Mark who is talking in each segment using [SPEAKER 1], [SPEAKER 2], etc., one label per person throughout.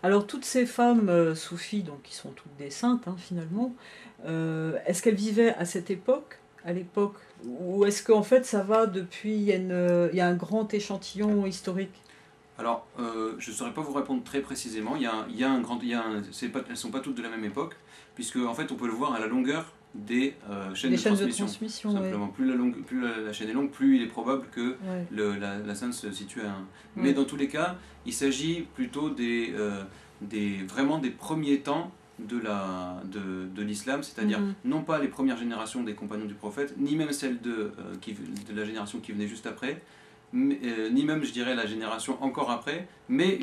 [SPEAKER 1] Alors toutes ces femmes soufis, donc qui sont toutes des saintes finalement, est-ce qu'elles vivaient à cette époque, ou est-ce qu'en fait ça va depuis, il y a un grand échantillon historique?
[SPEAKER 2] Alors, je ne saurais pas vous répondre très précisément. Il y a un grand, il y a un- c'est pas- elles ne sont pas toutes de la même époque, puisque en fait on peut le voir à la longueur des chaînes
[SPEAKER 1] Des
[SPEAKER 2] de
[SPEAKER 1] chaînes de
[SPEAKER 2] transmission. Tout
[SPEAKER 1] transmission, oui.
[SPEAKER 2] simplement, plus la chaîne est longue, plus il est probable que
[SPEAKER 1] Ouais,
[SPEAKER 2] la scène se situe à un. Mais
[SPEAKER 1] ouais.
[SPEAKER 2] dans tous les cas, il s'agit plutôt vraiment des premiers temps de l'islam, c'est-à-dire
[SPEAKER 1] Mhm.
[SPEAKER 2] non pas les premières générations des compagnons du prophète, ni même celles de la génération qui venait juste après, ni même je dirais la génération encore après, mais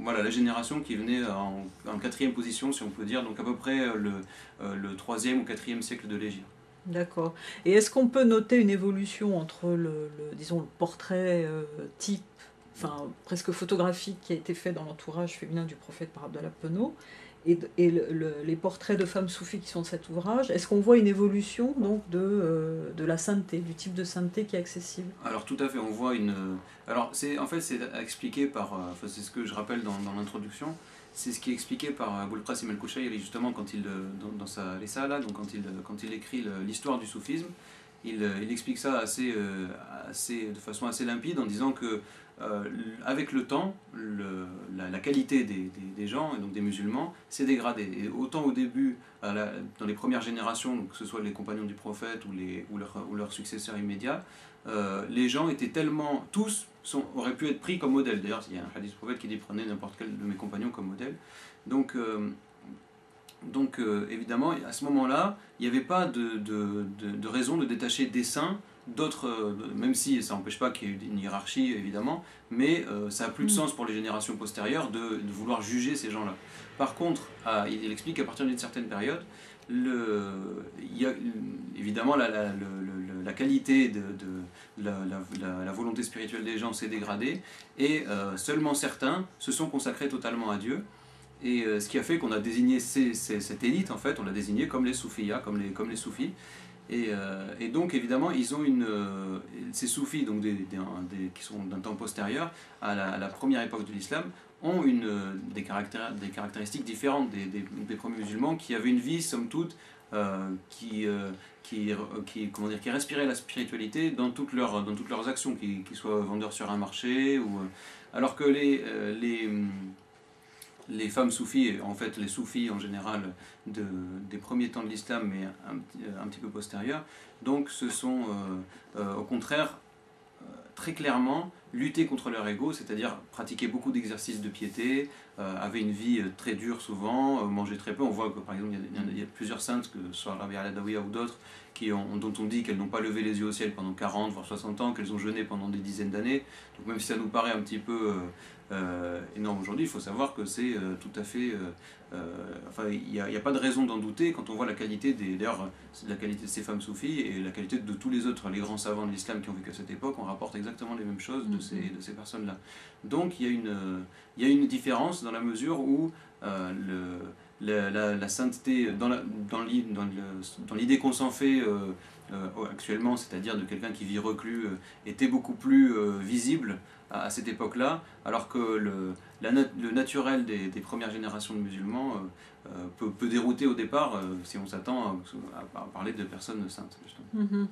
[SPEAKER 2] voilà, la génération qui venait en quatrième position, si on peut dire, donc à peu près le troisième ou quatrième siècle de l'Égypte.
[SPEAKER 1] D'accord. Et est-ce qu'on peut noter une évolution entre disons, le portrait type, enfin presque photographique qui a été fait dans l'entourage féminin du prophète par Abdallah Penaud, et les portraits de femmes soufis qui sont de cet ouvrage? Est-ce qu'on voit une évolution donc de la sainteté, du type de sainteté qui est accessible?
[SPEAKER 2] Alors tout à fait, on voit une. Alors en fait c'est expliqué par, enfin, c'est ce que je rappelle dans l'introduction, c'est ce qui est expliqué par Aboul Qasim al-Kushairi justement quand dans sa Risala, donc quand il écrit l'histoire du soufisme, il explique ça de façon assez limpide en disant que euh, avec le temps, la qualité des gens, et donc des musulmans, s'est dégradée. Et autant au début, dans les premières générations, donc que ce soit les compagnons du prophète ou leurs successeurs immédiats, les gens étaient tellement, auraient pu être pris comme modèle. D'ailleurs, il y a un hadith du prophète qui dit prenez n'importe quel de mes compagnons comme modèle. Donc, évidemment, à ce moment-là, il n'y avait pas de raison de détacher des saints d'autres, même si ça n'empêche pas qu'il y ait une hiérarchie, évidemment, mais ça n'a plus de
[SPEAKER 1] Mm.
[SPEAKER 2] sens pour les générations postérieures de vouloir juger ces gens-là. Par contre, il explique qu'à partir d'une certaine période, il y a évidemment la qualité la volonté spirituelle des gens s'est dégradée, et seulement certains se sont consacrés totalement à Dieu. Et ce qui a fait qu'on a désigné cette élite, en fait, on l'a désigné comme les soufiyas, comme les soufis. Et donc évidemment, ils ont ces soufis, donc qui sont d'un temps postérieur à la première époque de l'islam, ont des caractéristiques différentes des premiers musulmans qui avaient une vie, somme toute, comment dire, qui respirait la spiritualité dans toutes leurs actions, qu'ils soient vendeurs sur un marché, alors que les femmes soufis, en fait les soufis en général des premiers temps de l'islam, mais un petit peu postérieurs, donc ce sont au contraire très clairement lutter contre leur ego, c'est-à-dire pratiquer beaucoup d'exercices de piété, avaient une vie très dure souvent, mangeaient très peu. On voit que par exemple il y a plusieurs saintes, que ce soit Rabia al-Adawiya ou d'autres, dont on dit qu'elles n'ont pas levé les yeux au ciel pendant 40 voire 60 ans, qu'elles ont jeûné pendant des dizaines d'années. Donc même si ça nous paraît un petit peu énorme aujourd'hui, il faut savoir que c'est tout à fait... enfin, il n'y a pas de raison d'en douter quand on voit la qualité d'ailleurs, la qualité de ces femmes soufis et la qualité de tous les autres, les grands savants de l'islam qui ont vécu à cette époque. On rapporte exactement les mêmes choses de ces personnes-là. Donc il y a une différence dans la mesure où la sainteté, dans l'idée qu'on s'en fait actuellement, c'est-à-dire de quelqu'un qui vit reclus, était beaucoup plus visible à cette époque-là, alors que le naturel des premières générations de musulmans peut dérouter au départ si on s'attend à parler de personnes saintes, justement.
[SPEAKER 1] Mhm.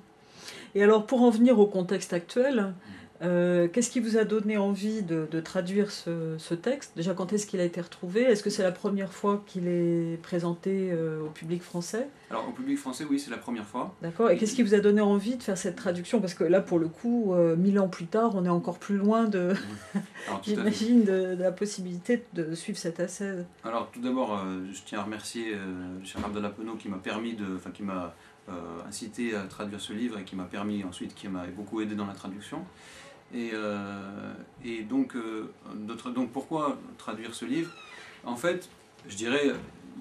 [SPEAKER 1] Et alors, pour en venir au contexte actuel, qu'est-ce qui vous a donné envie de traduire ce texte? Déjà, quand est-ce qu'il a été retrouvé? Est-ce que c'est la première fois qu'il est présenté au public français?
[SPEAKER 2] Alors, au public français, oui, c'est la première fois.
[SPEAKER 1] D'accord. Et qu'est-ce qui vous a donné envie de faire cette traduction? Parce que là, pour le coup, 1000 ans plus tard, on est encore plus loin
[SPEAKER 2] Alors, tout à fait.
[SPEAKER 1] j'imagine, de la possibilité de suivre cette ascèse.
[SPEAKER 2] Alors, tout d'abord, je tiens à remercier le Cheikh Abdallah Penaud qui m'a incité à traduire ce livre et qui m'a permis ensuite, qui m'a beaucoup aidé dans la traduction. Et donc pourquoi traduire ce livre? En fait, je dirais,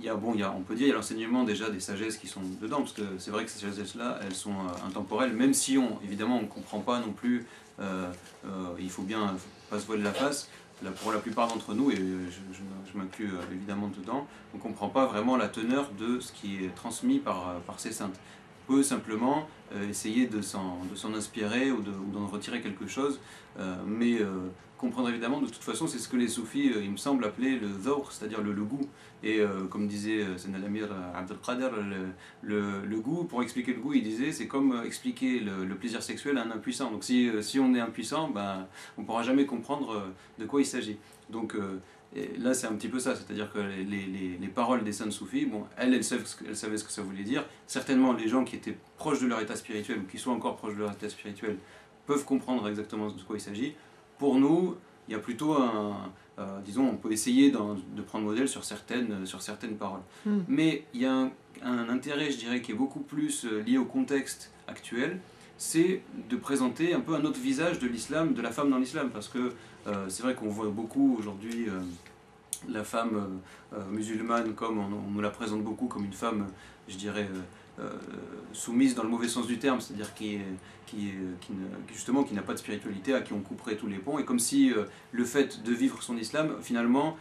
[SPEAKER 2] on peut dire il y a l'enseignement déjà des sagesses qui sont dedans, parce que c'est vrai que ces sagesses-là, elles sont intemporelles, même si évidemment on ne comprend pas non plus, il faut bien pas se voiler la face. Pour la plupart d'entre nous, et je m'inclus évidemment dedans, on ne comprend pas vraiment la teneur de ce qui est transmis par ces saintes. On peut simplement essayer de s'en inspirer ou d'en retirer quelque chose, mais comprendre évidemment, de toute façon, c'est ce que les soufis, il me semble, appelaient le dhawq, c'est-à-dire le goût. Et comme disait Sayyidina al-Amir Abdelkader, le goût, pour expliquer le goût, il disait, c'est comme expliquer le plaisir sexuel à un impuissant. Donc si on est impuissant, ben, on ne pourra jamais comprendre de quoi il s'agit. Donc et là, c'est un petit peu ça, c'est-à-dire que les paroles des saints soufis, bon, elles savaient ce que ça voulait dire. Certainement, les gens qui étaient proches de leur état spirituel, ou qui sont encore proches de leur état spirituel, peuvent comprendre exactement de quoi il s'agit. Pour nous, il y a plutôt disons, on peut essayer de prendre modèle sur certaines paroles. Mais il y a un intérêt, je dirais, qui est beaucoup plus lié au contexte actuel, c'est de présenter un peu un autre visage de l'islam, de la femme dans l'islam, parce que c'est vrai qu'on voit beaucoup aujourd'hui la femme musulmane comme on nous la présente beaucoup comme une femme, je dirais, soumise dans le mauvais sens du terme, c'est-à-dire justement qui n'a pas de spiritualité, à qui on couperait tous les ponts, et comme si le fait de vivre son islam, finalement,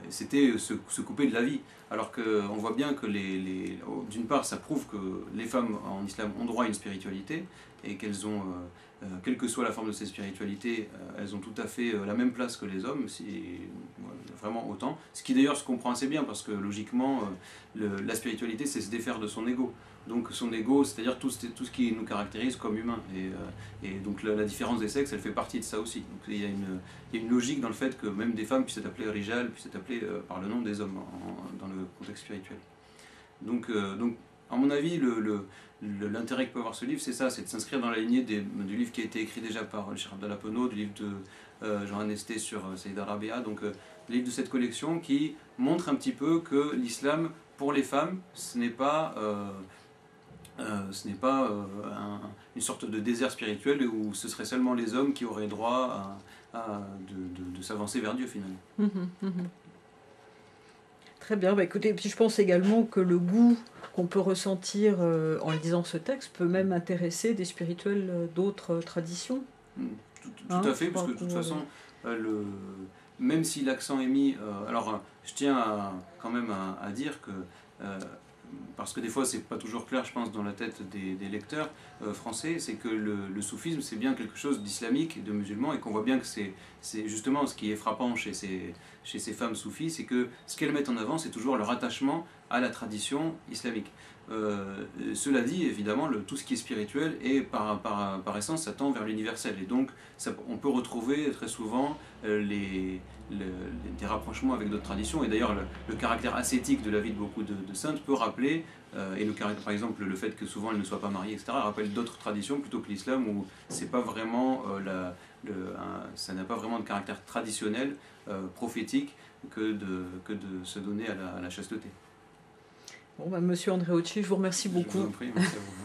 [SPEAKER 2] c'était se couper de la vie. Alors qu'on voit bien que d'une part, ça prouve que les femmes en islam ont droit à une spiritualité, et qu'elles ont, quelle que soit la forme de cette spiritualité, elles ont tout à fait la même place que les hommes, vraiment autant. Ce qui d'ailleurs se comprend assez bien, parce que logiquement, la spiritualité, c'est se défaire de son ego. Donc son ego, c'est-à-dire tout ce qui nous caractérise comme humains. Et donc la différence des sexes, elle fait partie de ça aussi. Donc il y a une logique dans le fait que même des femmes puissent être appelées rijal, puissent être appelées par le nom des hommes dans le contexte spirituel. Donc à mon avis, l'intérêt que peut avoir ce livre, c'est ça, c'est de s'inscrire dans la lignée du livre qui a été écrit déjà par le Cheikh Abdallah Penaud, du livre de Jean Anesté sur Sayyida Rabia, donc le livre de cette collection qui montre un petit peu que l'islam, pour les femmes, ce n'est pas une sorte de désert spirituel où ce serait seulement les hommes qui auraient droit de s'avancer vers Dieu finalement.
[SPEAKER 1] Très bien, bah écoutez, puis je pense également que le goût qu'on peut ressentir en lisant ce texte peut même intéresser des spirituels d'autres traditions.
[SPEAKER 2] Tout à fait, parce que de toute façon, même si l'accent est mis... alors, je tiens quand même à dire que... parce que des fois c'est pas toujours clair, je pense, dans la tête des lecteurs français, c'est que le soufisme c'est bien quelque chose d'islamique, de musulman, et qu'on voit bien que c'est justement ce qui est frappant chez ces femmes soufis, c'est que ce qu'elles mettent en avant, c'est toujours leur attachement à la tradition islamique. Cela dit, évidemment, tout ce qui est spirituel, et par essence, ça tend vers l'universel, et donc on peut retrouver très souvent des rapprochements avec d'autres traditions, et d'ailleurs le caractère ascétique de la vie de beaucoup de saintes peut rappeler, par exemple le fait que souvent elles ne soient pas mariées, etc., rappelle d'autres traditions plutôt que l'islam, où c'est pas vraiment ça n'a pas vraiment de caractère traditionnel, prophétique, que de se donner à la chasteté.
[SPEAKER 1] Bon, bah, Monsieur Andréotti, je vous remercie beaucoup.
[SPEAKER 2] Je vous en prie, merci à vous.